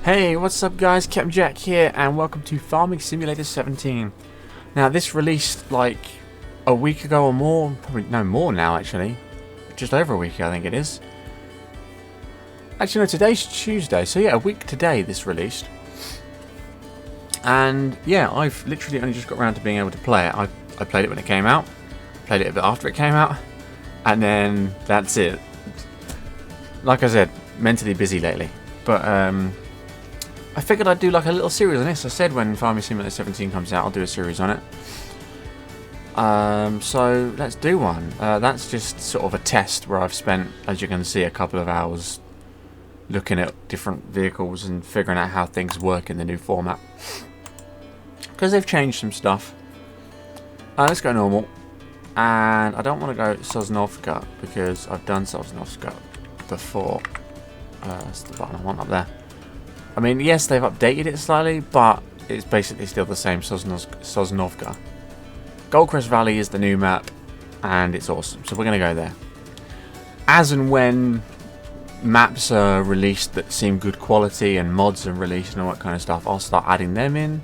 Hey, what's up guys, Captain Jack here and welcome to Farming Simulator 17. Now this released like a week ago or more, probably no more now actually, just over a week ago I think it is. Actually no, today's Tuesday, so yeah, a week today this released. And yeah, I've literally only just got around to being able to play it. I played it when it came out, played it a bit after it came out, and then that's it. Like I said, mentally busy lately, but I figured I'd do like a little series on this. I said when Farming Simulator 17 comes out, I'll do a series on it. So let's do one. That's just sort of a test where I've spent, as you can see, a couple of hours looking at different vehicles and figuring out how things work in the new format. Because they've changed some stuff. Let's go normal. And I don't want to go Sosnovka because I've done Sosnovka before. That's the button I want up there. I mean, yes, they've updated it slightly, but it's basically still the same Sosnovka. Goldcrest Valley is the new map, and it's awesome, so we're going to go there. As and when maps are released that seem good quality, and mods are released and all that kind of stuff, I'll start adding them in.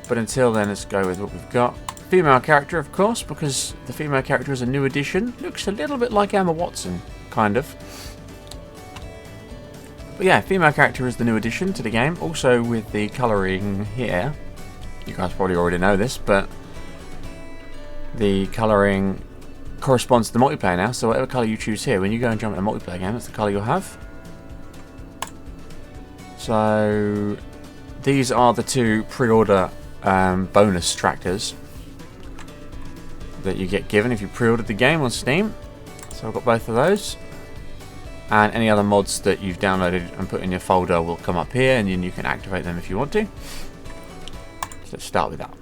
But until then, let's go with what we've got. Female character, of course, because the female character is a new addition. Looks a little bit like Emma Watson, kind of. But yeah, female character is the new addition to the game. Also with the colouring here. You guys probably already know this, but the colouring corresponds to the multiplayer now. So whatever colour you choose here, when you go and jump in a multiplayer game, that's the colour you'll have. So these are the two pre-order bonus tractors that you get given if you pre-ordered the game on Steam. So I've got both of those. And any other mods that you've downloaded and put in your folder will come up here, and then you can activate them if you want to. So let's start with that.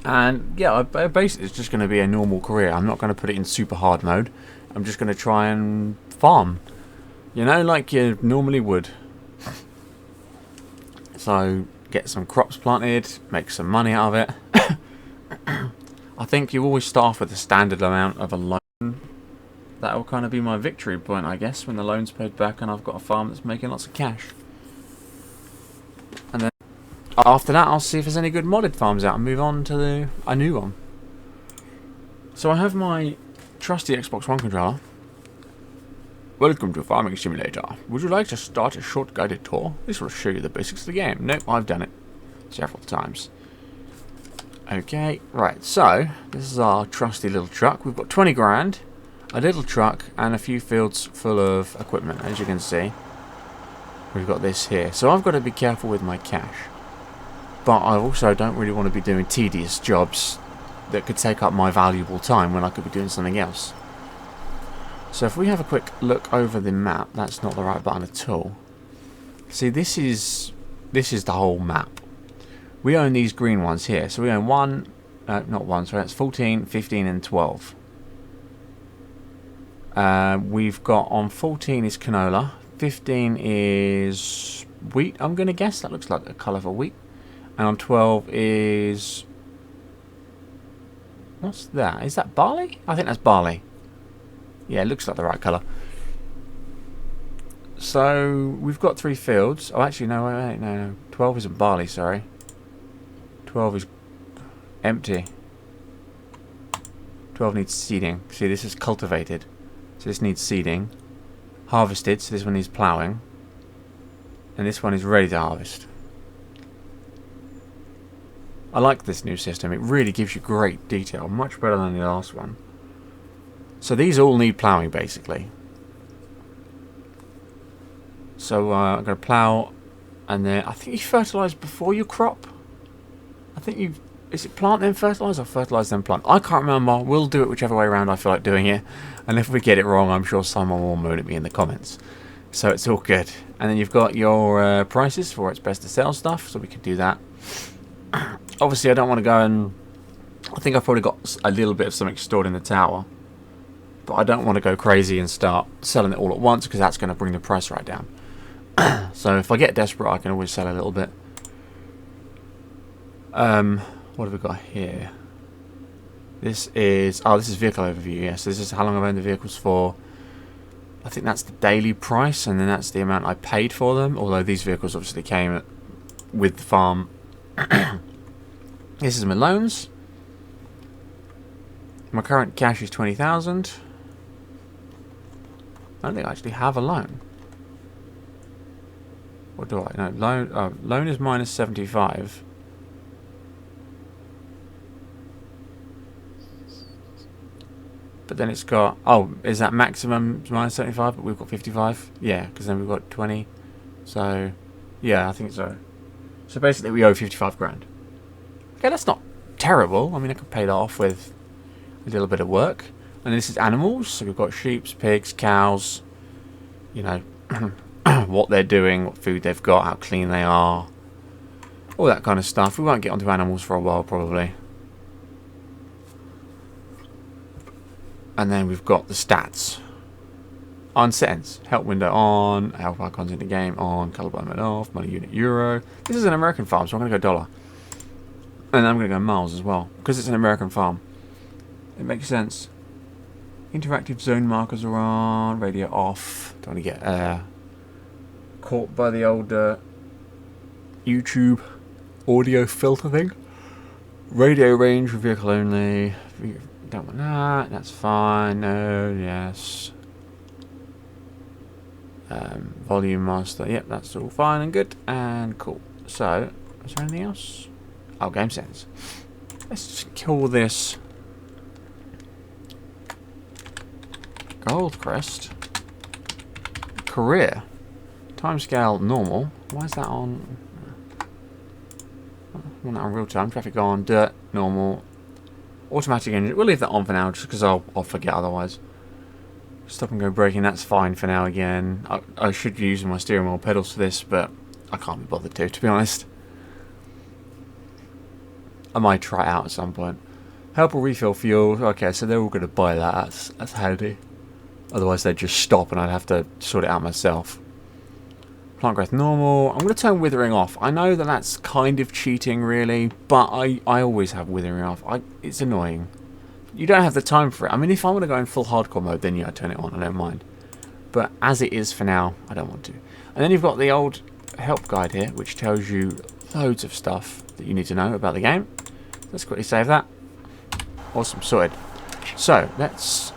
And yeah, basically it's just going to be a normal career. I'm not going to put it in super hard mode. I'm just going to try and farm, you know, like you normally would. So get some crops planted, make some money out of it. I think you always start off with a standard amount of a loan. That will kind of be my victory point, I guess, when the loan's paid back and I've got a farm that's making lots of cash. And then after that, I'll see if there's any good modded farms out and move on to a new one. So I have my trusty Xbox One controller. Welcome to Farming Simulator. Would you like to start a short guided tour? This will show you the basics of the game. Nope, I've done it several times. Okay, right, so this is our trusty little truck. We've got 20 grand. A little truck and a few fields full of equipment, as you can see. We've got this here. So I've got to be careful with my cash. But I also don't really want to be doing tedious jobs that could take up my valuable time when I could be doing something else. So if we have a quick look over the map, that's not the right button at all. See, this is the whole map. We own these green ones here. So we own that's 14, 15 and 12. We've got on 14 is canola, 15 is wheat, I'm going to guess. That looks like the colour for wheat. And on 12 is... what's that? Is that barley? I think that's barley. Yeah, it looks like the right colour. So we've got 3 fields. Oh, actually, no, wait, no. 12 isn't barley, sorry. 12 is empty. 12 needs seeding. See, this is cultivated. So this needs seeding. Harvested, so this one needs ploughing. And this one is ready to harvest. I like this new system. It really gives you great detail. Much better than the last one. So these all need ploughing, basically. So I'm going to plough. And then I think you fertilise before you crop. I think you... is it plant then fertilise or fertilise then plant? I can't remember. We'll do it whichever way around I feel like doing it. And if we get it wrong, I'm sure someone will moan at me in the comments. So it's all good. And then you've got your prices for it's best to sell stuff. So we could do that. Obviously, I don't want to go and... I think I've probably got a little bit of something stored in the tower. But I don't want to go crazy and start selling it all at once, because that's going to bring the price right down. So if I get desperate, I can always sell a little bit. What have we got here? This is... oh, this is vehicle overview, yes. This is how long I've owned the vehicles for. I think that's the daily price, and then that's the amount I paid for them. Although these vehicles obviously came with the farm. This is my loans. My current cash is 20,000. I don't think I actually have a loan. What do I? No, loan. Oh, loan is minus 75. But then it's got... Oh, is that maximum minus 75? But we've got 55? Yeah, because then we've got 20. So, yeah, I think so. So basically we owe 55 grand. Okay, that's not terrible. I mean, I could pay that off with a little bit of work. And this is animals. So we've got sheep, pigs, cows. You know, what they're doing, what food they've got, how clean they are. All that kind of stuff. We won't get onto animals for a while, probably. And then we've got the stats. On settings. Help window on. Help icons in the game on. Color alignment off. Money unit euro. This is an American farm, so I'm going to go dollar. And I'm going to go miles as well. Because it's an American farm. It makes sense. Interactive zone markers are on. Radio off. Don't want to get caught by the old YouTube audio filter thing. Radio range for vehicle only. Don't want that. That's fine. No. Yes. Volume master. Yep, that's all fine and good and cool. So, is there anything else? Oh, game settings. Let's just call this Goldcrest. Career. Timescale normal. Why is that on? I want that on real time. Traffic on. Dirt normal. Automatic engine. We'll leave that on for now, just because I'll forget otherwise. Stop and go braking. That's fine for now. Again, I should be using my steering wheel pedals for this, but I can't be bothered to be honest. I might try it out at some point. Help or refill fuel. Okay, so they're all going to buy that. That's handy. Otherwise, they'd just stop, and I'd have to sort it out myself. Plant growth normal. I'm going to turn withering off. I know that that's kind of cheating, really, but I always have withering off. It's annoying. You don't have the time for it. I mean, if I want to go in full hardcore mode, then yeah, I turn it on. I don't mind. But as it is for now, I don't want to. And then you've got the old help guide here, which tells you loads of stuff that you need to know about the game. Let's quickly save that. Awesome, sorted. So let's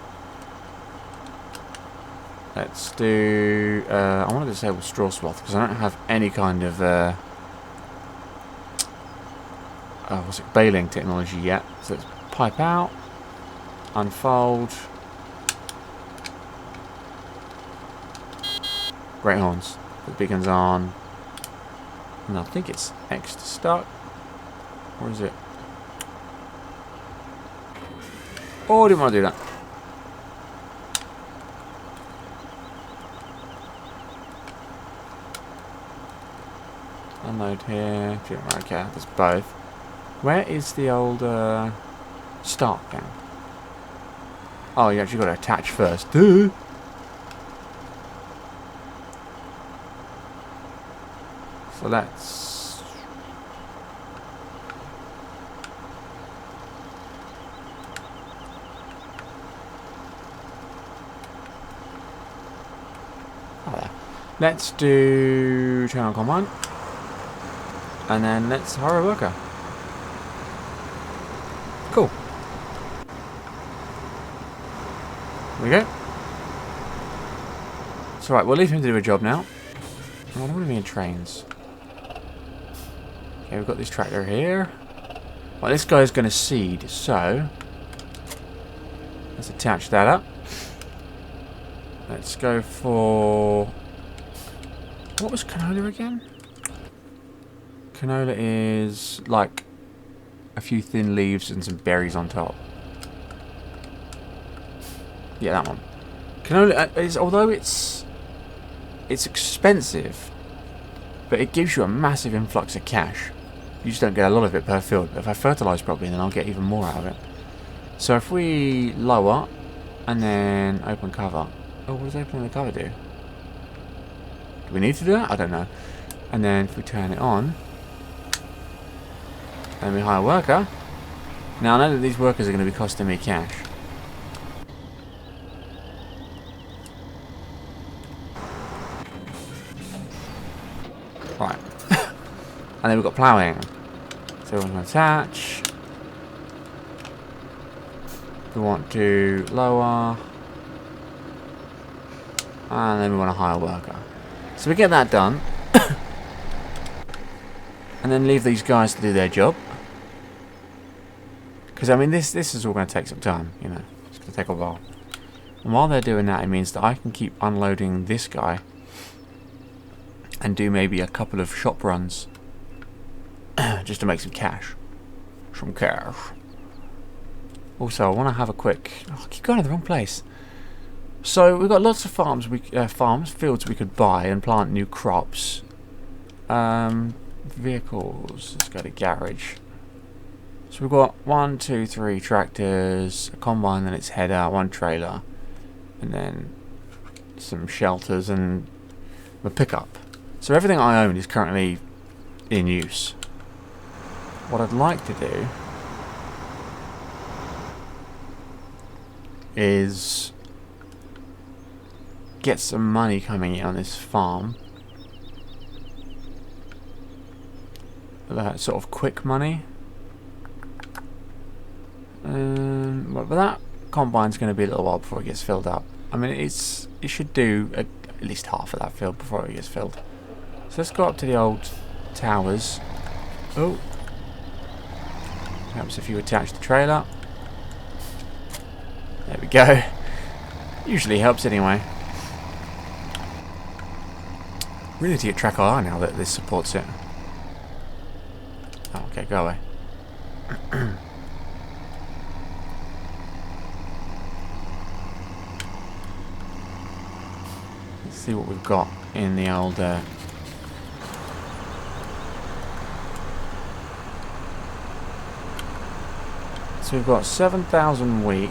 do. I want to disable straw swath because I don't have any kind of baling technology yet. So let's pipe out. Unfold. Great horns. The beacons on. And I think it's X to start. Or is it? Oh, I didn't want to do that. Unload here. Okay, there's both. Where is the old start down? Oh, you actually got to attach first. Duh. So let's... Oh, there. Let's do turn on command. And then let's hire a worker. Cool. There we go. It's alright, we'll leave him to do a job now. Oh, I don't want to be in trains. Okay, we've got this tractor here. Well, this guy's going to seed, so let's attach that up. Let's go for... What was canola again? Canola is like a few thin leaves and some berries on top. Yeah, that one. Canola is, although it's expensive, but it gives you a massive influx of cash. You just don't get a lot of it per field. But if I fertilise properly, then I'll get even more out of it. So if we lower and then open cover. Oh, what does opening the cover do? Do we need to do that? I don't know. And then if we turn it on, and we hire a worker. Now I know that these workers are going to be costing me cash. Right. And then we've got ploughing. So we want to attach. We want to lower. And then we want to hire a worker. So we get that done. And then leave these guys to do their job. Because, I mean, this is all going to take some time, you know. It's going to take a while. And while they're doing that, it means that I can keep unloading this guy. And do maybe a couple of shop runs. Just to make some cash. Some cash. Also, I want to have a quick... Oh, I keep going to the wrong place. So, we've got lots of fields we could buy and plant new crops. Vehicles. Let's go to garage. So we've got 1, 2, 3 tractors, a combine and its header, 1 trailer, and then some shelters and a pickup. So everything I own is currently in use. What I'd like to do is get some money coming in on this farm. That sort of quick money. But that combine's going to be a little while before it gets filled up. I mean, it should do at least half of that field before it gets filled. So let's go up to the old towers. Oh, helps if you attach the trailer. There we go. Usually helps anyway. Really need to get track IR now that this supports it. Oh, okay, go away. Let's see what we've got in the old... So we've got 7,000 wheat,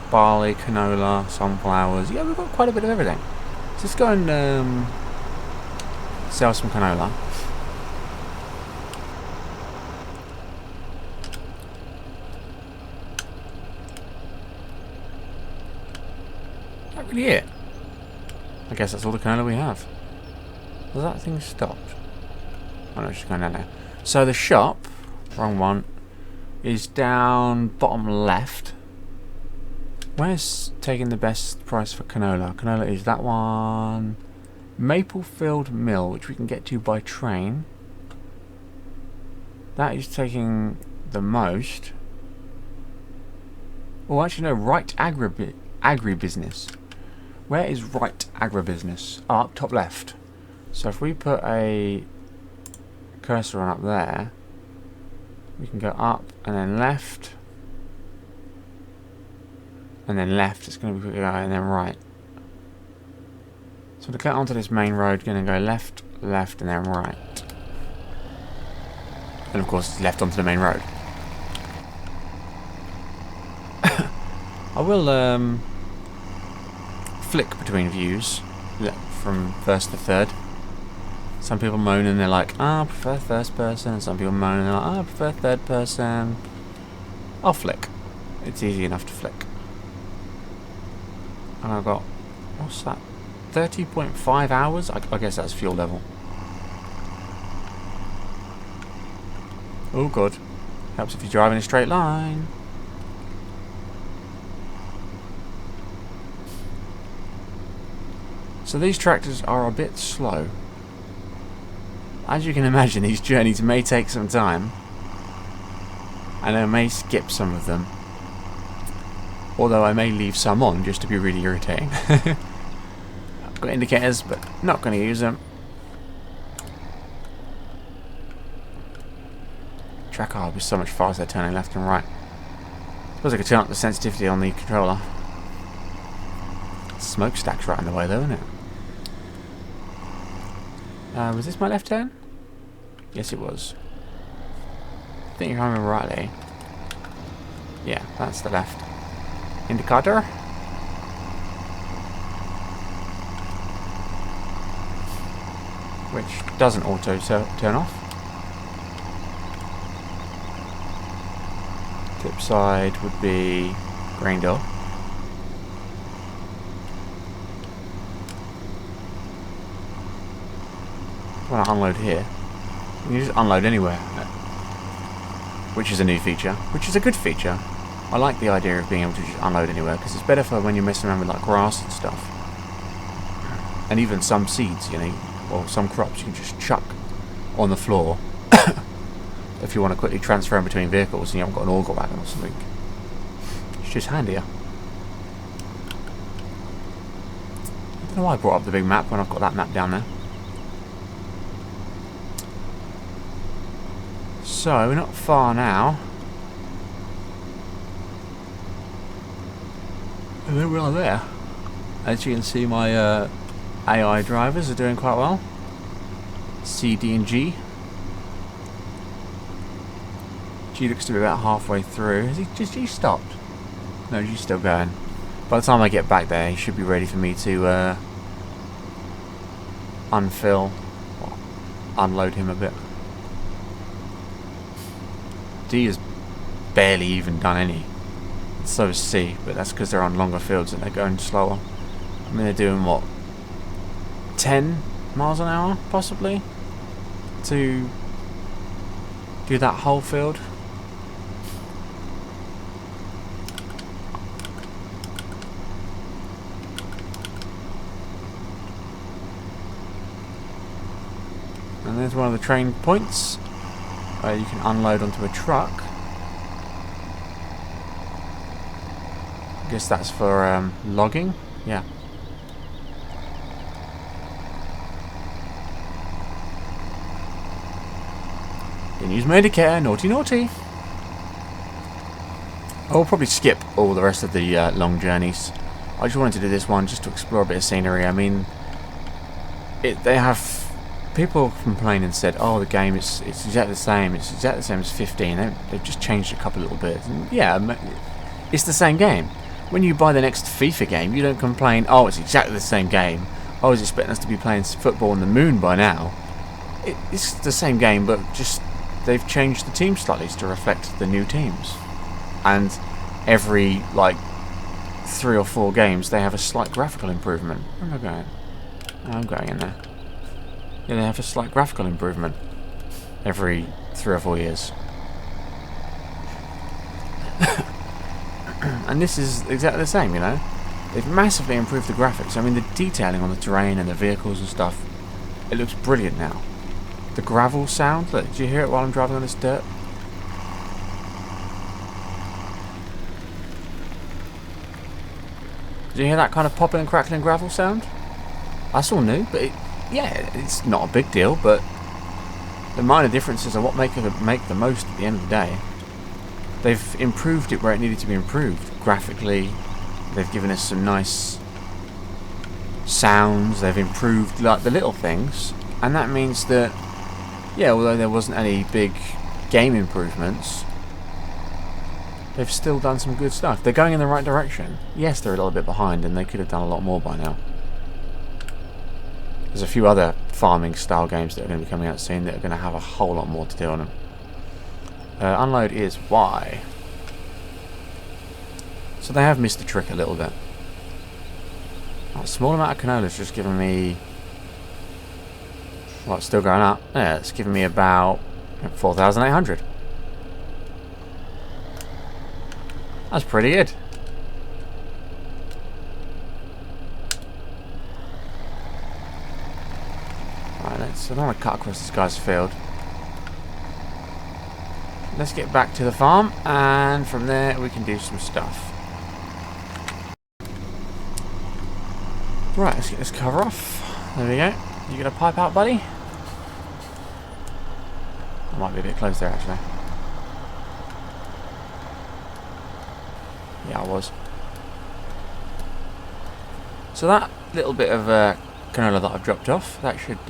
barley, canola, sunflowers. Yeah, we've got quite a bit of everything. So let's go and sell some canola. Not really it. I guess that's all the canola we have. Has that thing stopped? Oh no, it's just going down there. So the shop, wrong one, is down bottom left. Where's taking the best price for canola? Canola is that one. Maplefield Mill, which we can get to by train. That is taking the most. Oh, actually no, Right Agribusiness. Where is Right Agribusiness? Oh, up top left. So if we put a cursor on up there, we can go up and then left. And then left, it's going to be and then right. So to get onto this main road, going to go left, left, and then right. And of course, it's left onto the main road. I will flick between views from first to third. Some people moan and they're like, I prefer first person. And some people moan and they're like, I prefer third person. I'll flick. It's easy enough to flick. And I've got, what's that? 30.5 hours? I guess that's fuel level. Oh, good. Helps if you drive in a straight line. So these tractors are a bit slow. As you can imagine, these journeys may take some time. And I may skip some of them. Although I may leave some on just to be really irritating. I've got indicators, but not going to use them. Track arb is so much faster turning left and right. I suppose I could turn up the sensitivity on the controller. Smokestack's right in the way though, isn't it? Was this my left turn? Yes, it was. I think if I remember rightly. Yeah, that's the left. Indicator. Which doesn't auto turn off. Tip side would be grain door. when I unload here, you can just unload anywhere, which is a new feature, which is a good feature. I like the idea of being able to just unload anywhere, because it's better for when you're messing around with like grass and stuff. And even some seeds, you know, or some crops you can just chuck on the floor if you want to quickly transfer in between vehicles and you haven't got an auger wagon or something. It's just handier. I don't know why I brought up the big map when I've got that map down there. So, we're not far now. And then we are there. As you can see, my AI drivers are doing quite well. C, D, and G. G looks to be about halfway through. Has G stopped? No, G's still going. By the time I get back there, he should be ready for me to unfill, or unload him a bit. D has barely even done any. So is C, but that's because they're on longer fields and they're going slower. I mean, they're doing what? 10 miles an hour, possibly? To do that whole field? And there's one of the train points where you can unload onto a truck. I guess that's for logging. Yeah. Didn't use my indicator. Naughty, naughty. I'll probably skip all the rest of the long journeys. I just wanted to do this one just to explore a bit of scenery. I mean, they have people complain and said, "Oh, the game it's exactly the same. It's exactly the same as 15. They've just changed a couple of little bits." And yeah, it's the same game. When you buy the next FIFA game, you don't complain, "Oh, it's exactly the same game. I was expecting us to be playing football on the moon by now." It's the same game, but just they've changed the team slightly to reflect the new teams. And every like 3 or 4 games, they have a slight graphical improvement. Where am I going? Oh, I'm going in there. Yeah, they have a slight graphical improvement every 3 or 4 years. And this is exactly the same, you know. They've massively improved the graphics. I mean, the detailing on the terrain and the vehicles and stuff, it looks brilliant now. The gravel sound, look, do you hear it while I'm driving on this dirt? Do you hear that kind of popping and crackling gravel sound? That's all new, but yeah, it's not a big deal, but the minor differences are what make the most at the end of the day. They've improved it where it needed to be improved. Graphically, they've given us some nice sounds, they've improved like the little things, and that means that, yeah, although there wasn't any big game improvements, they've still done some good stuff. They're going in the right direction. Yes, they're a little bit behind, and they could have done a lot more by now. There's a few other farming style games that are going to be coming out soon that are going to have a whole lot more to do on them. Unload is Y. So they have missed the trick a little bit. A small amount of canola is just giving me... Well, it's still going up. Yeah, it's giving me about 4,800. That's pretty good. Right, I don't want to cut across this guy's field. Let's get back to the farm, and from there we can do some stuff. Right, let's get this cover off. There we go. You gonna pipe out, buddy? I might be a bit close there, actually. Yeah, I was. So that little bit of canola that I've dropped off, that should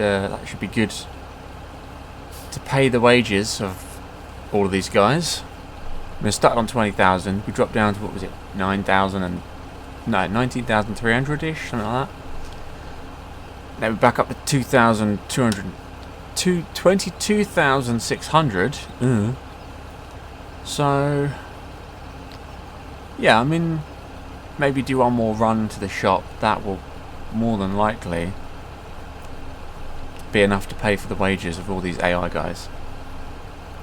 be good to pay the wages of all of these guys. We started on 20,000. We dropped down to, what was it, 9,000 and no, 19,300-ish, something like that. Now we're back up to 2,200, 22,600. So yeah, I mean, maybe do one more run to the shop. That will more than likely be enough to pay for the wages of all these AI guys.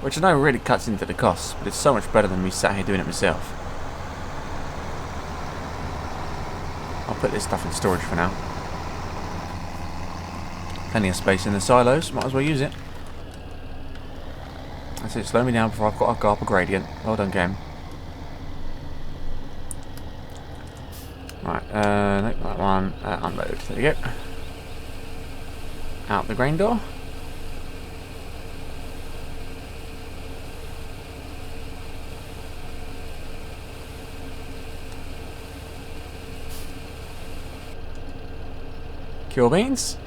Which I know really cuts into the costs, but it's so much better than me sat here doing it myself. I'll put this stuff in storage for now. Plenty of space in the silos, might as well use it. That's it, slow me down before I've got to go up a gradient. Well done, game. Right, no, that one, unload. There you go. Out the grain door. Cure beans.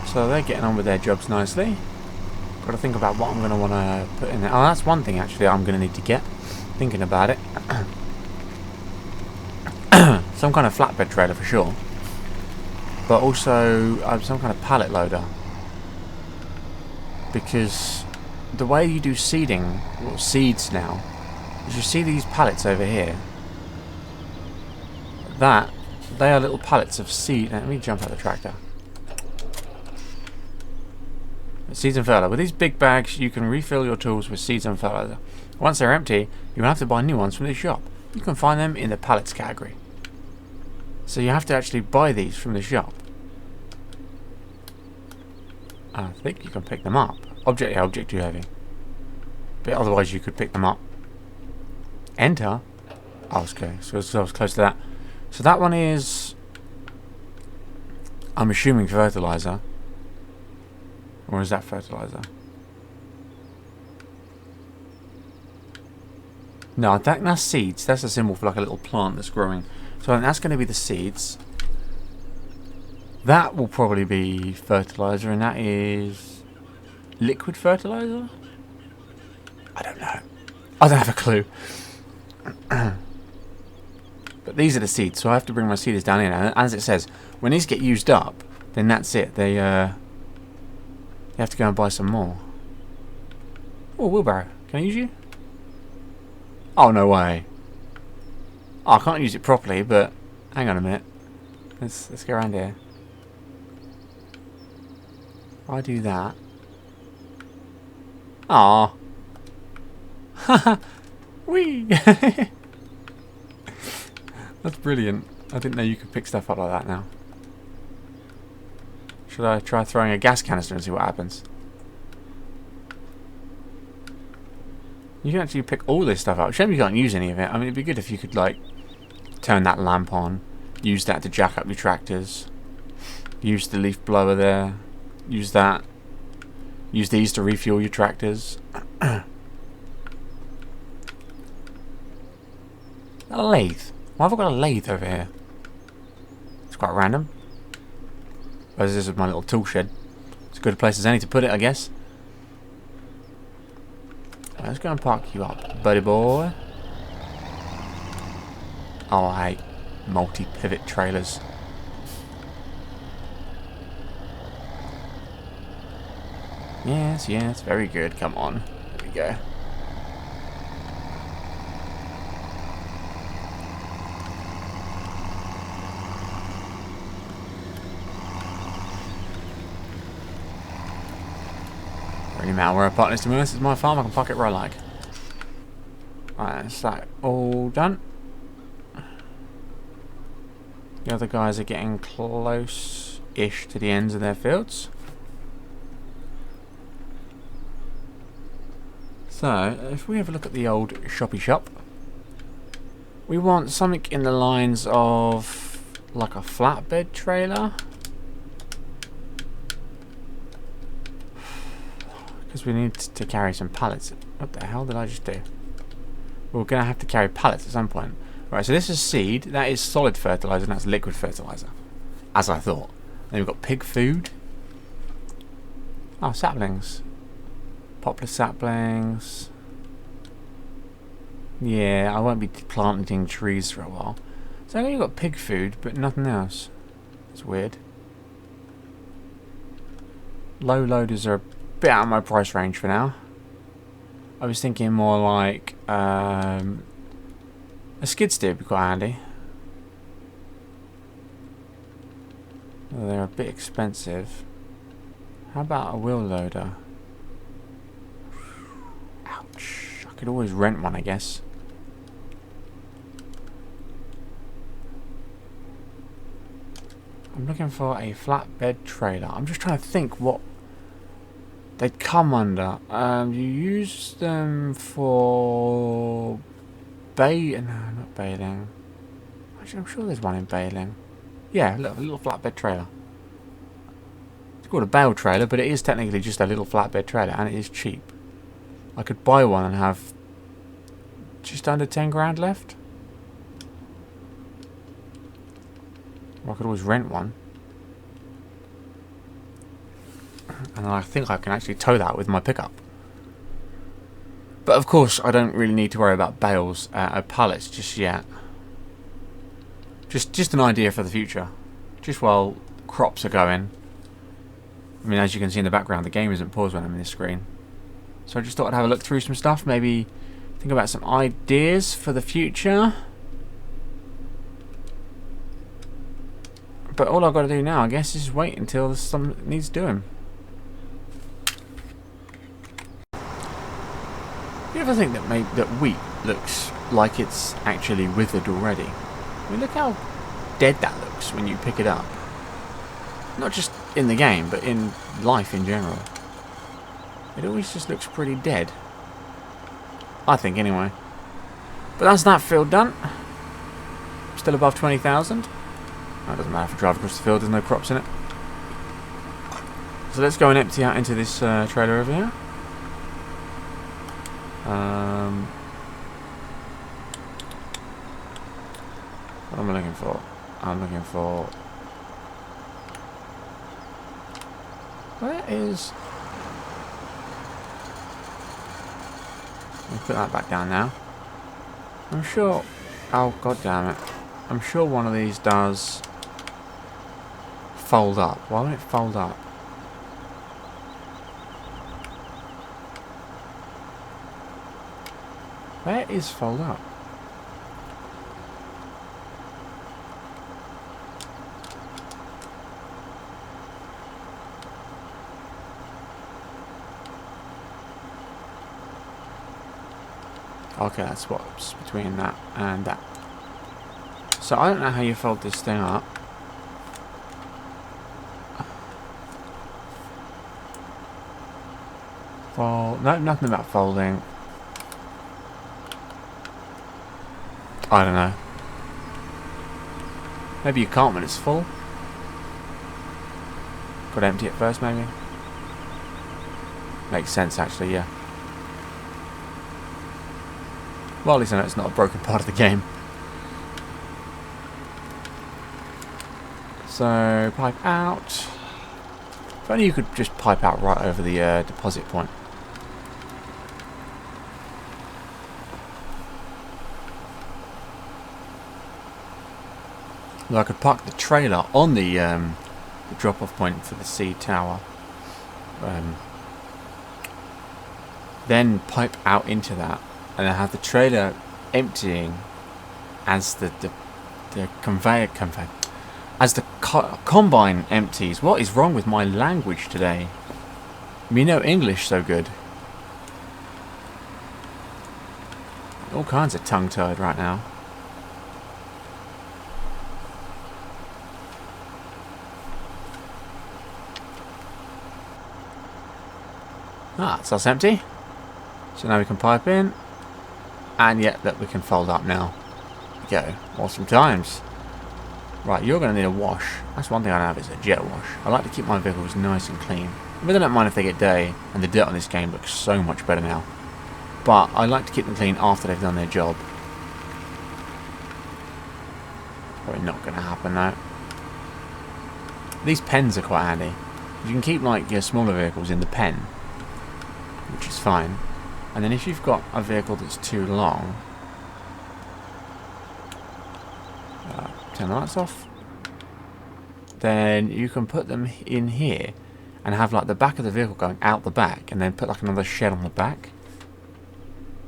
So they're getting on with their jobs nicely. Got to think about what I'm going to want to put in there. Oh, that's one thing actually I'm going to need to get. Thinking about it. Some kind of flatbed trailer for sure. But also some kind of pallet loader. Because the way you do seeding, or seeds now, is you see these pallets over here. They are little pallets of seed. Let me jump out the tractor. Seeds and fertilizer. With these big bags, you can refill your tools with seeds and fertilizer. Once they're empty, you will have to buy new ones from the shop. You can find them in the pallets category. So you have to actually buy these from the shop. I think you can pick them up. Object, yeah, object too heavy. But otherwise you could pick them up. Enter. Oh, okay. So I was close to that. So that one is, I'm assuming, fertilizer. Or is that fertilizer? No, that's seeds. That's a symbol for like a little plant that's growing. So I think that's going to be the seeds. That will probably be fertilizer, and that is liquid fertilizer? I don't know. I don't have a clue. But these are the seeds, so I have to bring my seeders down in. And as it says, when these get used up, then that's it. They you have to go and buy some more. Oh, wheelbarrow. Can I use you? Oh, no way. Oh, I can't use it properly, but hang on a minute. Let's go around here. If I do that. Ah. Haha. Whee! That's brilliant. I didn't know you could pick stuff up like that now. Should I try throwing a gas canister and see what happens? You can actually pick all this stuff up. Shame you can't use any of it. I mean, it'd be good if you could, like, turn that lamp on. Use that to jack up your tractors. Use the leaf blower there. Use that. Use these to refuel your tractors. A lathe. Why have I got a lathe over here? It's quite random. This is my little tool shed. It's as good a place as any to put it, I guess. Let's go and park you up, buddy boy. Oh, I hate multi-pivot trailers. Yes, yes, very good. Come on. There we go. Really matter where I park this, to be honest. It's my farm, I can park it where I like. Right, that's that all done. The other guys are getting close-ish to the ends of their fields. So, if we have a look at the old shoppy shop, we want something in the lines of like a flatbed trailer. Because we need to carry some pallets. What the hell did I just do? We're going to have to carry pallets at some point. Right, so this is seed. That is solid fertilizer, and that's liquid fertilizer. As I thought. Then we've got pig food. Oh, saplings. Poplar saplings. Yeah, I won't be planting trees for a while. So you've got pig food, but nothing else. It's weird. Low loaders are a bit out of my price range for now. I was thinking more like a skid steer would be quite handy. Well, they're a bit expensive. How about a wheel loader? Ouch. I could always rent one, I guess. I'm looking for a flatbed trailer. I'm just trying to think what they'd come under. You use them for no, not baling. Actually, I'm sure there's one in baling. Yeah, a little flatbed trailer. It's called a bale trailer, but it is technically just a little flatbed trailer, and it is cheap. I could buy one and have just under 10 grand left. Or I could always rent one. And I think I can actually tow that with my pickup. But of course, I don't really need to worry about bales or pallets just yet. Just an idea for the future. Just while crops are going. I mean, as you can see in the background, the game isn't paused when I'm in this screen. So I just thought I'd have a look through some stuff. Maybe think about some ideas for the future. But all I've got to do now, I guess, is wait until there's something that needs doing. You ever think that wheat looks like it's actually withered already? I mean, look how dead that looks when you pick it up. Not just in the game, but in life in general. It always just looks pretty dead. I think, anyway. But that's that field done. Still above 20,000. It doesn't matter if I drive across the field, there's no crops in it. So let's go and empty out into this trailer over here. What am I looking for? I'm looking for... Where is... Let me put that back down now. I'm sure... Oh, god damn it. I'm sure one of these does... fold up. Why won't it fold up? Where is fold up? Okay, that's what's between that and that. So I don't know how you fold this thing up. Fold. No, nothing about folding. I don't know. Maybe you can't when it's full. Got to empty it first, maybe. Makes sense, actually, yeah. Well, at least I know it's not a broken part of the game. So, pipe out. If only you could just pipe out right over the deposit point. Well, I could park the trailer on the drop-off point for the sea tower. Then pipe out into that. And I have the trailer emptying as the conveyor as the combine empties. What is wrong with my language today? Me know English so good. All kinds of tongue-tied right now. Ah, so that's empty. So now we can pipe in. And yet that we can fold up now. There we go. Awesome times. Right, you're going to need a wash. That's one thing I have is a jet wash. I like to keep my vehicles nice and clean. I really don't mind if they get dirty, and the dirt on this game looks so much better now. But I like to keep them clean after they've done their job. Probably not going to happen now. These pens are quite handy. You can keep like your smaller vehicles in the pen, which is fine. And then if you've got a vehicle that's too long, turn the lights off, then you can put them in here and have like the back of the vehicle going out the back and then put like another shed on the back.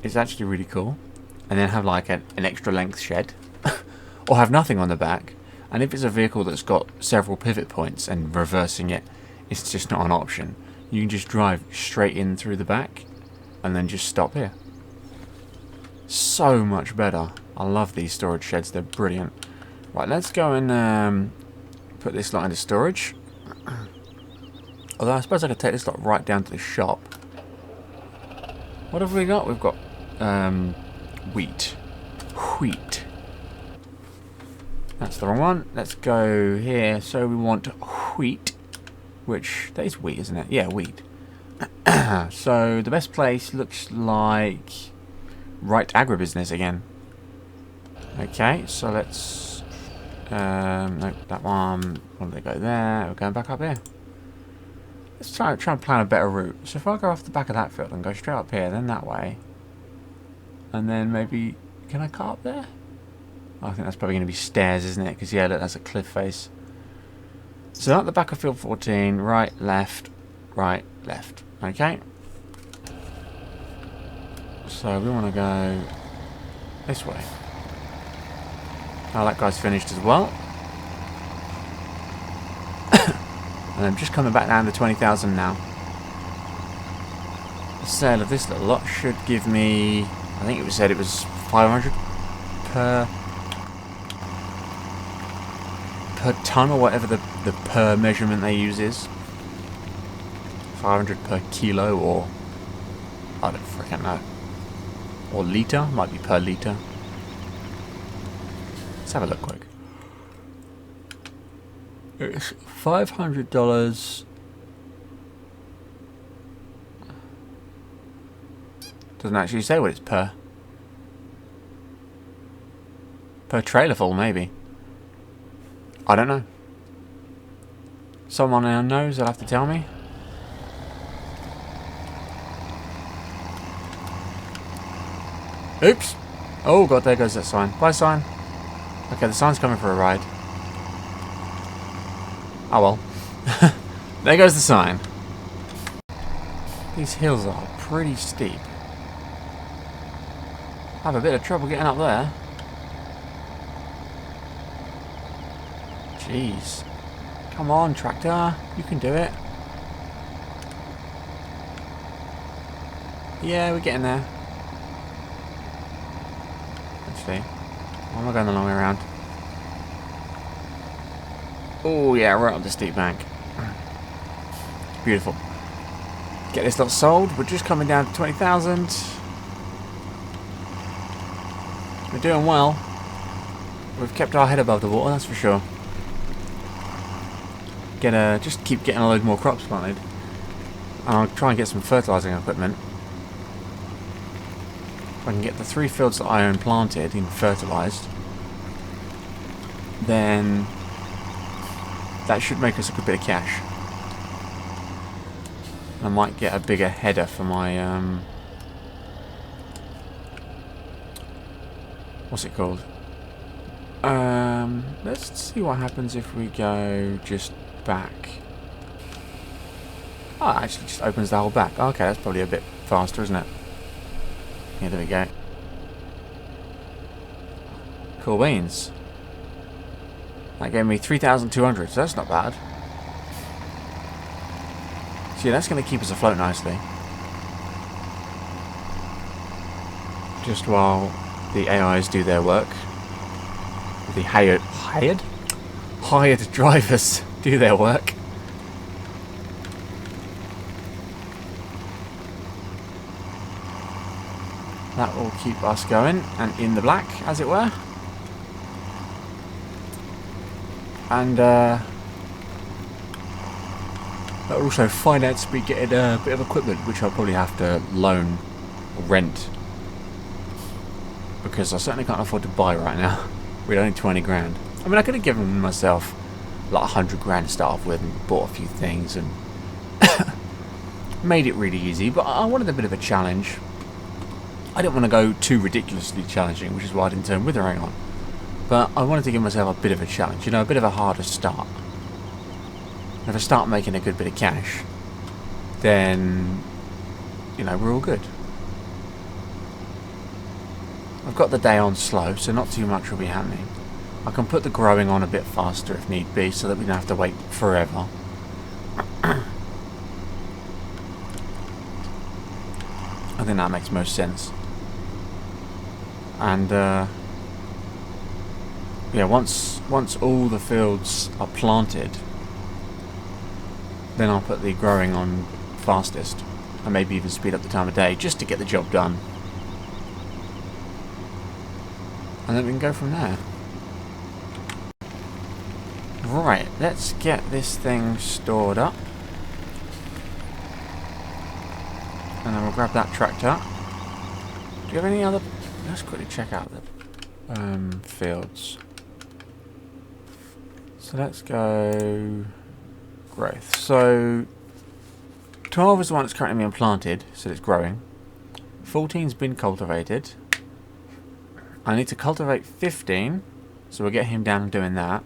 is actually really cool. And then have like an extra length shed. Or have nothing on the back. And if it's a vehicle that's got several pivot points and reversing it, it's just not an option. You can just drive straight in through the back and then just stop here. So much better. I love these storage sheds, they're brilliant. Right, let's go and put this lot into storage. Although I suppose I could take this lot right down to the shop. What have we got? We've got wheat. Wheat. That's the wrong one. Let's go here. So we want wheat. Which, that is wheat, isn't it? Yeah, wheat. So the best place looks like right agribusiness again. Okay, so let's nope, that one. Why don't they go there? We're going back up here. Let's try and plan a better route. So if I go off the back of that field and go straight up here, then that way, and then maybe can I cut up there? I think that's probably going to be stairs, isn't it? Because yeah, look, that's a cliff face. So at the back of field 14, right, left, okay? So we want to go this way. Oh, that guy's finished as well. And I'm just coming back down to 20,000 now. The sale of this little lot should give me, I think it was said it was 500 per ton or whatever the per measurement they use is. 500 per kilo, or I don't freaking know. Or litre, might be per litre. Let's have a look quick. It's $500. Doesn't actually say what it's per trailer full, maybe. I don't know. Someone knows, they'll have to tell me. Oops! Oh god, there goes that sign. Bye, sign. Okay, the sign's coming for a ride. Oh well. There goes the sign. These hills are pretty steep. I have a bit of trouble getting up there. Jeez. Come on, tractor. You can do it. Yeah, we're getting there. Actually, why am I going the long way around? Oh yeah, right up the steep bank. Beautiful. Get this lot sold. We're just coming down to 20,000. We're doing well. We've kept our head above the water, that's for sure. Just keep getting a load more crops planted. And I'll try and get some fertilising equipment. If I can get the 3 fields that I own planted and fertilised, then that should make us a good bit of cash. I might get a bigger header for my what's it called? Let's see what happens if we go just back. Oh, it actually just opens the whole back. Okay, that's probably a bit faster, isn't it? Yeah, there we go. Cool beans. That gave me 3,200, so that's not bad. So yeah, that's going to keep us afloat nicely. Just while the AIs do their work. The hired drivers do their work. That will keep us going and in the black, as it were. And that will also finance me getting a bit of equipment, which I'll probably have to loan or rent, because I certainly can't afford to buy right now with only 20 grand. I mean, I could have given myself like 100 grand to start off with and bought a few things and made it really easy, but I wanted a bit of a challenge. I didn't want to go too ridiculously challenging, which is why I didn't turn withering on. But I wanted to give myself a bit of a challenge, you know, a bit of a harder start. And if I start making a good bit of cash, then, you know, we're all good. I've got the day on slow, so not too much will be happening. I can put the growing on a bit faster if need be, so that we don't have to wait forever. I think that makes most sense. And yeah, once all the fields are planted, then I'll put the growing on fastest, and maybe even speed up the time of day just to get the job done. And then we can go from there. Right, let's get this thing stored up. And then we'll grab that tractor. Do you have any other... Let's quickly check out the fields. So let's go... growth. So 12 is the one that's currently being planted, so it's growing. 14's been cultivated. I need to cultivate 15, so we'll get him down and doing that.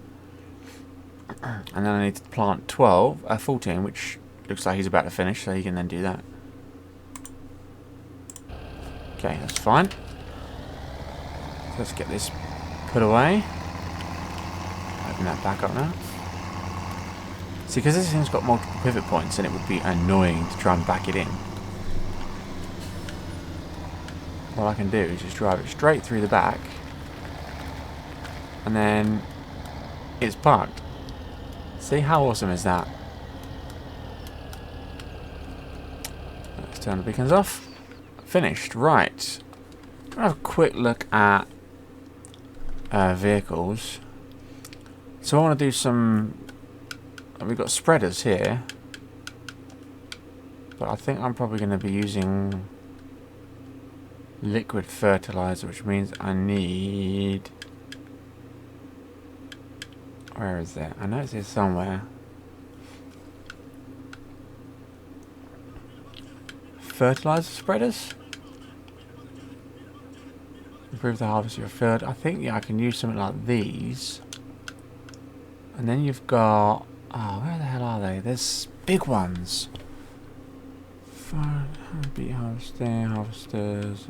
And then I need to plant 14, which looks like he's about to finish, so he can then do that. Okay, that's fine. Let's get this put away. Open that back up now. See, because this thing's got multiple pivot points, and it would be annoying to try and back it in. What I can do is just drive it straight through the back, and then it's parked. See, how awesome is that? Let's turn the beacons off. Finished. Right. I'll have a quick look at vehicles. So I want to do some... We've got spreaders here, but I think I'm probably going to be using liquid fertilizer, which means I need... Where is it? I know it's here somewhere. Fertilizer spreaders? Improve the harvest of your field. I think, yeah, I can use something like these. And then you've got... Oh, where the hell are they? There's big ones. Beet harvesters.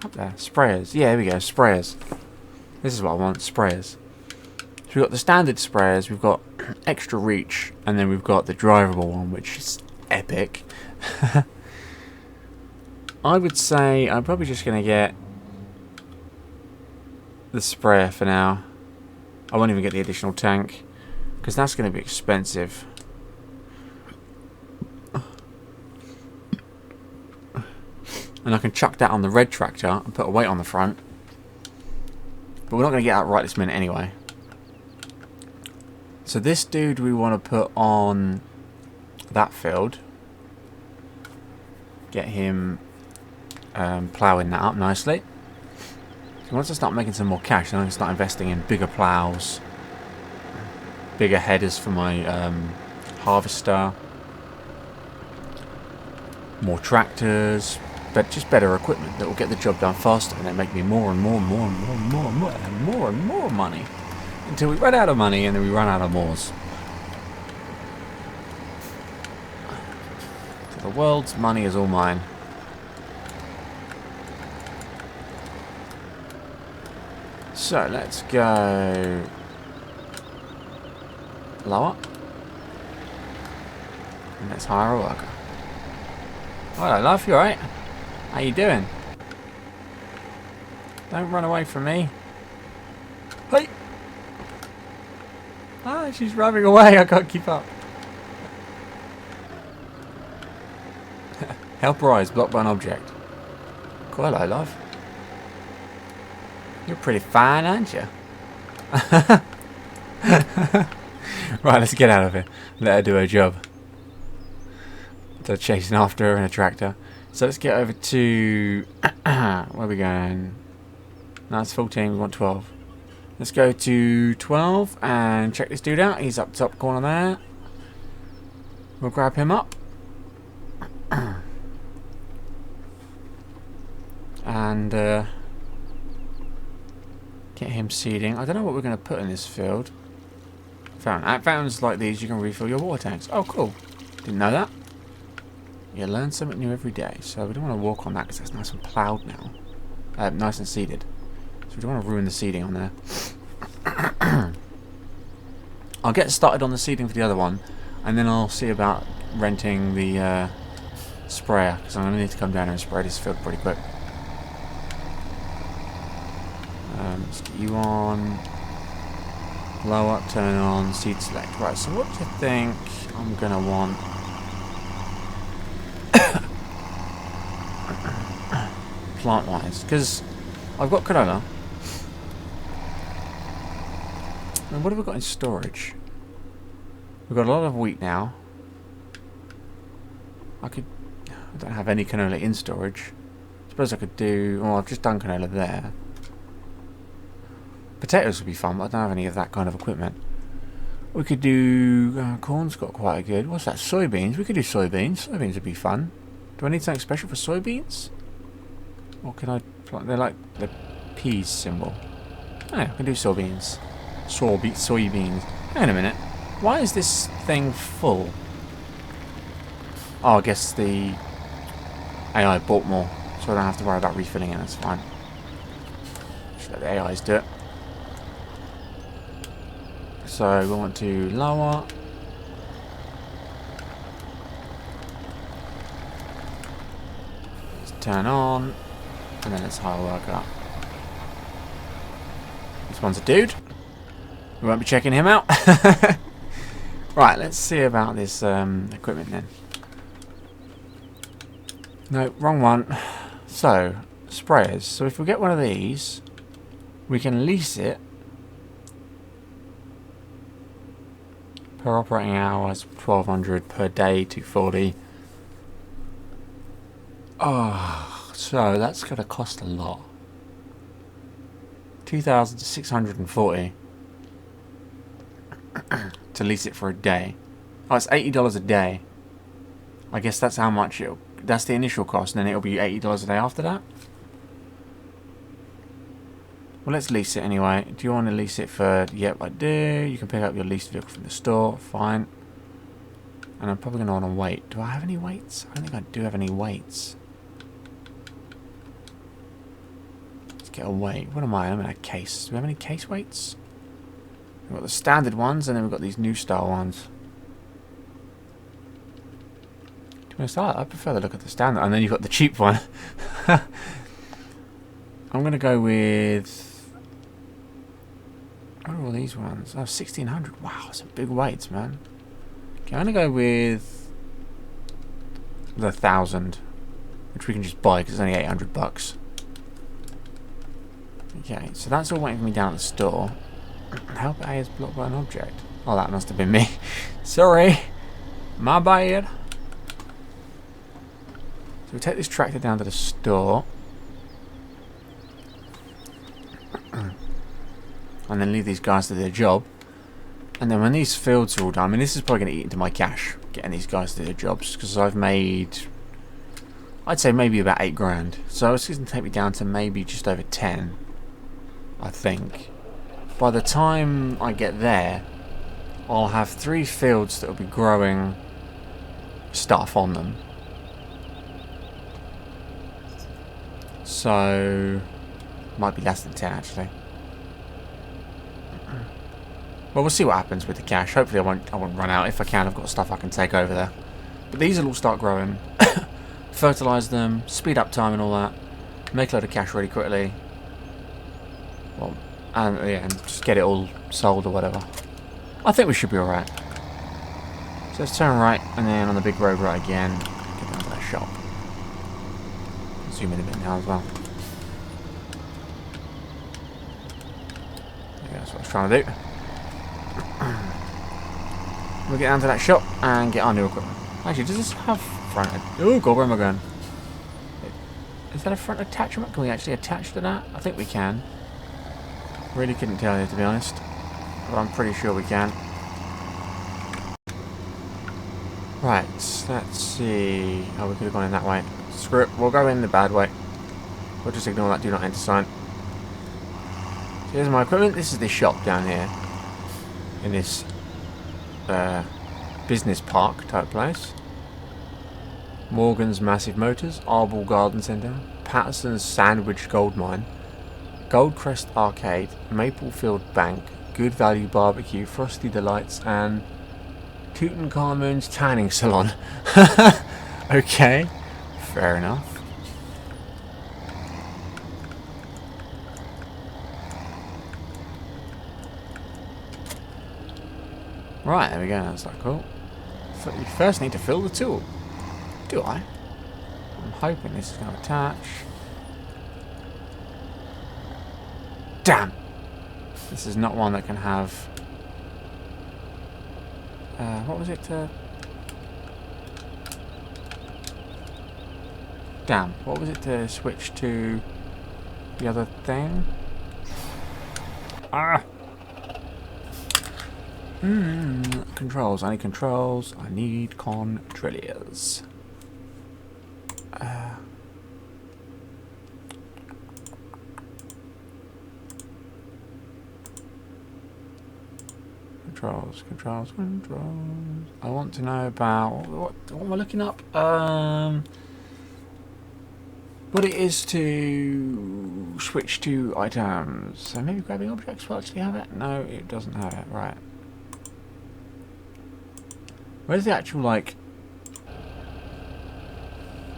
Up there. Sprayers. Yeah, here we go. Sprayers. This is what I want. Sprayers. So we've got the standard sprayers, we've got extra reach, and then we've got the drivable one, which is epic. I would say I'm probably just going to get the sprayer for now. I won't even get the additional tank, because that's going to be expensive. And I can chuck that on the red tractor and put a weight on the front. But we're not going to get that right this minute anyway. So this dude we want to put on that field. Get him ploughing that up nicely. So once I start making some more cash, then I can start investing in bigger ploughs, bigger headers for my harvester, more tractors, but just better equipment that will get the job done faster and then make me more and more money. Until we run out of money, and then we run out of mores. So the world's money is all mine. So let's go lower. And let's hire a worker. Hello, love, you alright? How you doing? Don't run away from me. Hey! Ah, she's running away. I can't keep up. Help rise. Blocked by an object. Cool, hello, love. You're pretty fine, aren't you? Right, let's get out of here. Let her do her job. They're chasing after her in a tractor. So let's get over to... Where are we going? No, it's 14. We want 12. Let's go to 12 and check this dude out. He's up top corner there. We'll grab him up. And get him seeding. I don't know what we're going to put in this field. At fountains like these, you can refill your water tanks. Oh, cool. Didn't know that. You learn something new every day. So we don't want to walk on that because that's nice and ploughed now. nice and seeded. So we don't want to ruin the seeding on there. I'll get started on the seeding for the other one, and then I'll see about renting the sprayer, because I'm going to need to come down here and spray this field pretty quick. Let's get you on. Lower, turn on, seed select. Right, so what do you think I'm going to want? Plant-wise, because I've got canola. And what have we got in storage? We've got a lot of wheat now. I don't have any canola in storage. I suppose I could do... Well, I've just done canola there. Potatoes would be fun, but I don't have any of that kind of equipment. We could do... corn's got quite a good... What's that? Soybeans? We could do soybeans. Soybeans would be fun. Do I need something special for soybeans? Or can I... They're like the peas symbol. Oh, yeah, I can do soybeans. Soybeans. Hang on a minute. Why is this thing full? Oh, I guess the AI bought more, so I don't have to worry about refilling it. That's fine. Just let the AIs do it. So we want to lower. Let's turn on, and then let's higher work up. This one's a dude. We won't be checking him out. Right, let's see about this equipment then. No, wrong one. So, sprayers. So if we get one of these, we can lease it per operating hours, 1200 per day, 240. Oh, so that's going to cost a lot. 2,640 to lease it for a day. Oh, it's $80 a day. I guess that's how much it'll... That's the initial cost, and then it'll be $80 a day after that. Well, let's lease it anyway. Do you want to lease it for... Yep, I do. You can pick up your leased vehicle from the store. Fine. And I'm probably going to want to wait. Do I have any weights? I don't think I do have any weights. Let's get a weight. What am I? I'm in a case. Do we have any case weights? We've got the standard ones, and then we've got these new style ones. Do you want to start? I prefer the look of the standard. And then you've got the cheap one. I'm going to go with... What are all these ones? Oh, 1,600. Wow, some big weights, man. Okay, I'm going to go with the 1,000, which we can just buy because it's only $800. Okay, so that's all waiting for me down at the store. Help A is blocked by an object. Oh, that must have been me. Sorry. My bad. So we take this tractor down to the store. And then leave these guys to their job. And then when these fields are all done, I mean, this is probably going to eat into my cash, getting these guys to their jobs, because I've made, I'd say maybe about 8 grand. So it's going to take me down to maybe just over 10, I think. By the time I get there, I'll have 3 fields that will be growing stuff on them. So, might be less than 10 actually. Well, we'll see what happens with the cash. Hopefully I won't run out. If I can, I've got stuff I can take over there. But these will all start growing. Fertilise them, speed up time and all that. Make a load of cash really quickly. Well, and yeah, and just get it all sold or whatever. I think we should be alright. So let's turn right, and then on the big road right again. Get down to that shop. Zoom in a bit now as well. Yeah, that's what I was trying to do. We'll get down to that shop and get our new equipment. Actually, does this have front... Oh god, where am I going? Is that a front attachment? Can we actually attach to that? I think we can. Really couldn't tell you, to be honest. But I'm pretty sure we can. Right, let's see. Oh, we could have gone in that way. Screw it, we'll go in the bad way. We'll just ignore that do not enter sign. So here's my equipment. This is the shop down here. In this business park type place. Morgan's Massive Motors, Arbol Garden Centre, Patterson's Sandwich Gold Mine, Goldcrest Arcade, Maplefield Bank, Good Value Barbecue, Frosty Delights, and Tutankhamun's Tanning Salon. Okay, fair enough. Right, there we go, that's like cool. So you first need to fill the tool. Do I? I'm hoping this is going to attach. Damn! This is not one that can have... what was it? Damn, what was it to switch to the other thing? Ah! Controls. I need controls. I need controllers. Controls. I want to know about what am I looking up? What it is to switch to items. So maybe grabbing objects will actually have it? No, it doesn't have it. Right. Where's the actual, like,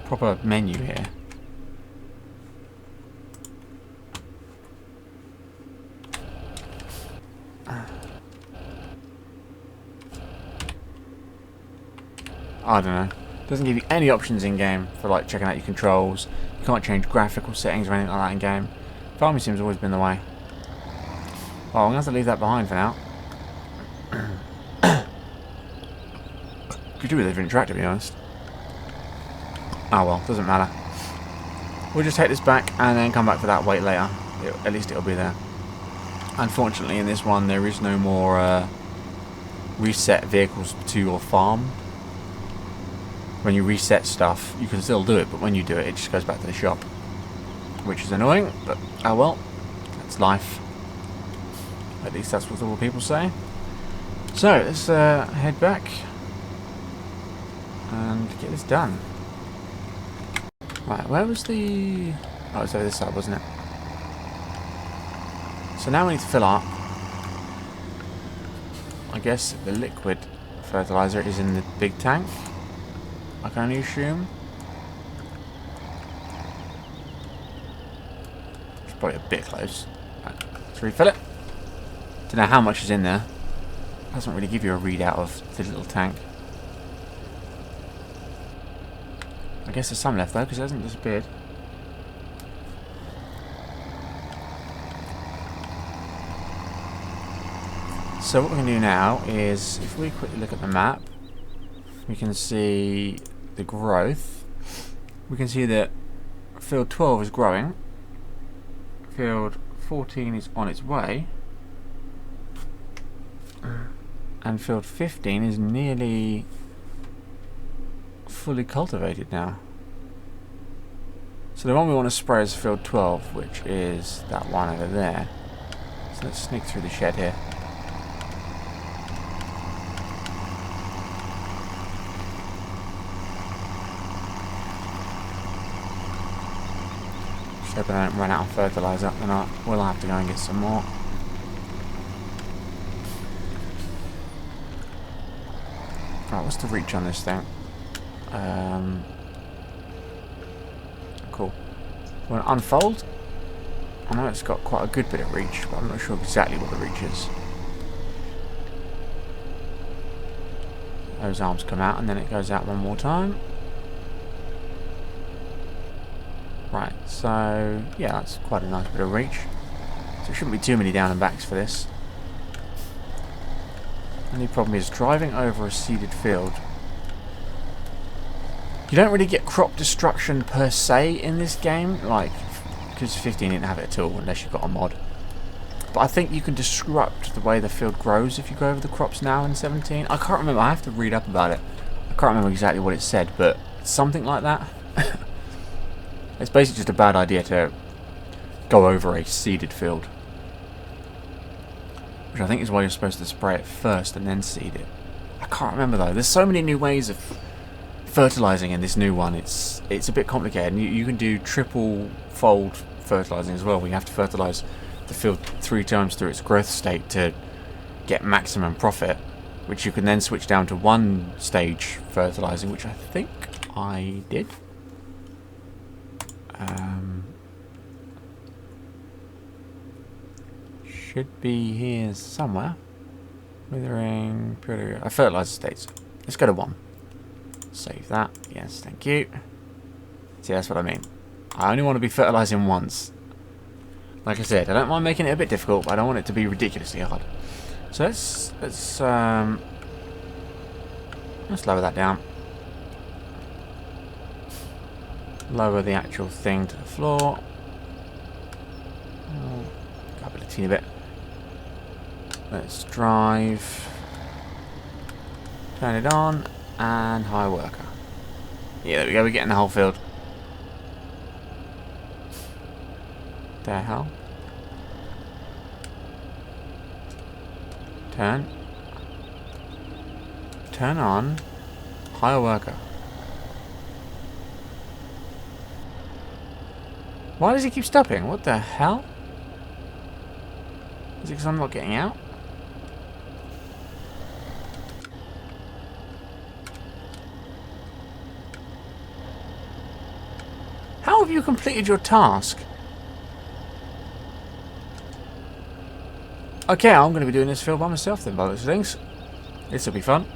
proper menu here? I don't know. Doesn't give you any options in game for, like, checking out your controls. You can't change graphical settings or anything like that in game. Farming sim's always been the way. Well, I'm gonna have to leave that behind for now. Could do with a different track, to be honest. Oh well, doesn't matter. We'll just take this back and then come back for that weight later. At least it'll be there. Unfortunately, in this one, there is no more reset vehicles to your farm. When you reset stuff, you can still do it, but when you do it, it just goes back to the shop. Which is annoying, but oh well. That's life. At least that's what all the people say. So, let's head back and get this done. Right, where was the... Oh, it was over this side, wasn't it? So now we need to fill up. I guess the liquid fertilizer is in the big tank. I can only assume. It's probably a bit close. Right, let's refill it. Don't know how much is in there. Doesn't really give you a readout of the little tank. I guess there's some left though, because it hasn't disappeared. So what we're going to do now is, if we quickly look at the map, we can see the growth. We can see that field 12 is growing. Field 14 is on its way. And field 15 is nearly fully cultivated now. So the one we want to spray is field 12, which is that one over there. So let's sneak through the shed here. Just hope I don't run out of fertilizer, then we'll have to go and get some more. Right, what's the reach on this thing? Cool. Want to unfold? I know it's got quite a good bit of reach, but I'm not sure exactly what the reach is. Those arms come out and then it goes out one more time. Right, so yeah, that's quite a nice bit of reach. So there shouldn't be too many down and backs for this. Only problem is driving over a seeded field. You don't really get crop destruction per se in this game, like, because 15 didn't have it at all unless you've got a mod. But I think you can disrupt the way the field grows if you go over the crops now in 17. I can't remember, I have to read up about it. I can't remember exactly what it said, but something like that. It's basically just a bad idea to go over a seeded field. Which I think is why you're supposed to spray it first and then seed it. I can't remember though. There's so many new ways of fertilizing in this new one, it's a bit complicated. You can do triple fold fertilizing as well. We have to fertilize the field 3 times through its growth state to get maximum profit, which you can then switch down to 1 stage fertilizing, which I think I did. Should be here somewhere. Withering, fertilizer states. Let's go to 1. Save that. Yes, thank you. See, that's what I mean. I only want to be fertilizing once. Like I said, I don't mind making it a bit difficult, but I don't want it to be ridiculously hard. So let's lower that down. Lower the actual thing to the floor. Go up a teeny bit. Let's drive. Turn it on. And hire worker. Yeah, there we go. We're getting the whole field. The hell? Turn on. Hire worker. Why does he keep stopping? What the hell? Is it because I'm not getting out? How have you completed your task? Okay, I'm going to be doing this field by myself then, by those things. This will be fun.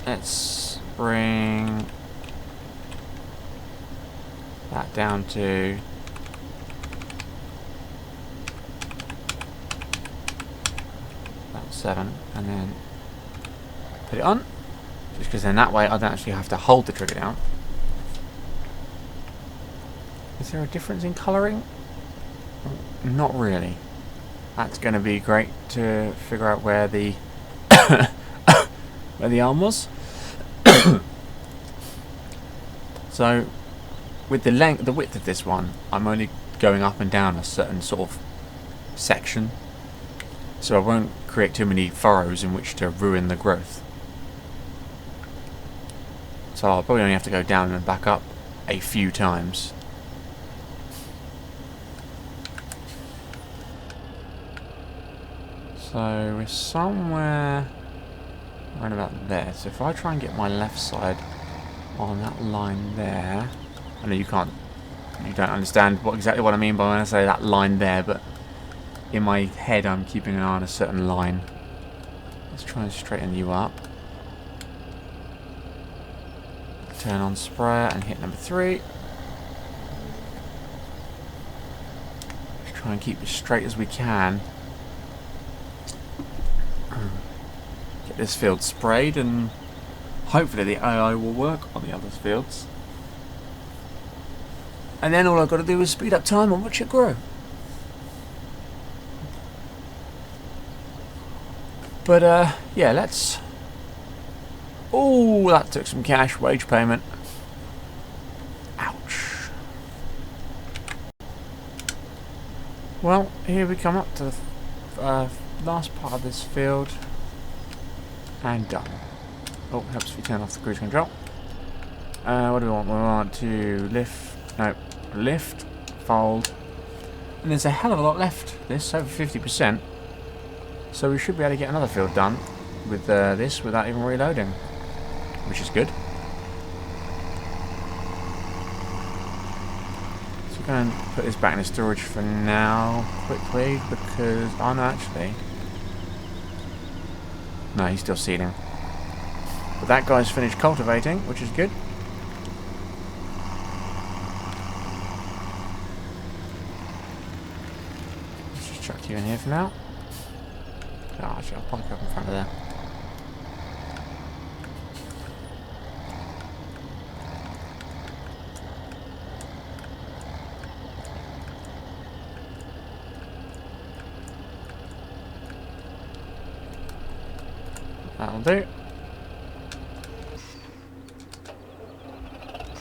Let's bring that down to about 7, and then put it on. Just because then that way I don't actually have to hold the trigger down. Is there a difference in colouring? Not really. That's going to be great to figure out where the where the arm was. So with the width of this one, I'm only going up and down a certain sort of section, so I won't create too many furrows in which to ruin the growth. So I'll probably only have to go down and back up a few times. So we're somewhere around about there. So if I try and get my left side on that line there, I know you don't understand exactly what I mean by when I say that line there, but in my head I'm keeping an eye on a certain line. Let's try and straighten you up. Turn on sprayer and hit number 3. Let's try and keep as straight as we can. Get this field sprayed, and hopefully the AI will work on the other fields. And then all I've got to do is speed up time and watch it grow. But yeah, let's... Oh, that took some cash. Wage payment. Ouch. Well, here we come up to the last part of this field. And done. Oh, helps if we turn off the cruise control. What do we want? We want to lift. No, lift, fold. And there's a hell of a lot left. This, over 50%. So we should be able to get another field done with this without even reloading, which is good. So we're going to put this back in the storage for now, quickly, because I'm actually... No, he's still seeding. But that guy's finished cultivating, which is good. Let's just chuck you in here for now. Oh, actually, I'll park you up in front of there. That'll do.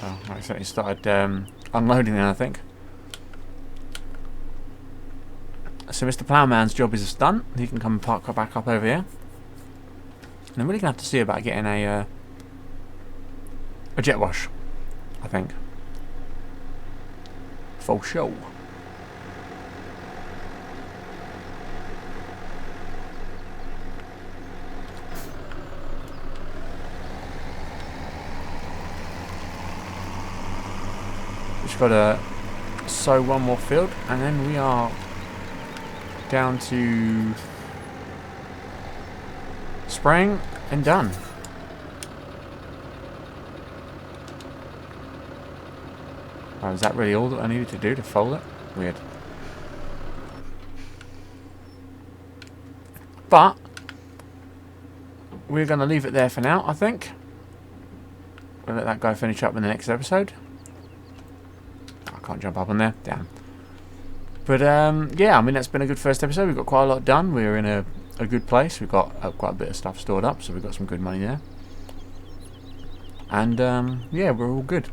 Oh, I accidentally started unloading then, I think. So Mr. Ploughman's job is done. He can come and park back up over here. And I'm really going to have to see about getting a jet wash, I think. For sure. Just got to sow one more field, and then we are down to spraying and done. Oh, is that really all that I needed to do to fold it? Weird. But we're going to leave it there for now, I think. We'll let that guy finish up in the next episode. I can't jump up on there. Damn. But yeah, I mean, that's been a good first episode. We've got quite a lot done. We're in a good place. We've got quite a bit of stuff stored up, so we've got some good money there. And yeah, we're all good.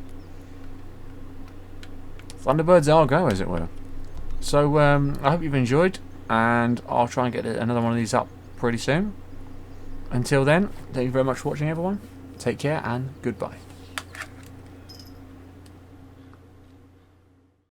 Thunderbirds are go, as it were. So I hope you've enjoyed, and I'll try and get another one of these up pretty soon. Until then, thank you very much for watching, everyone. Take care and goodbye.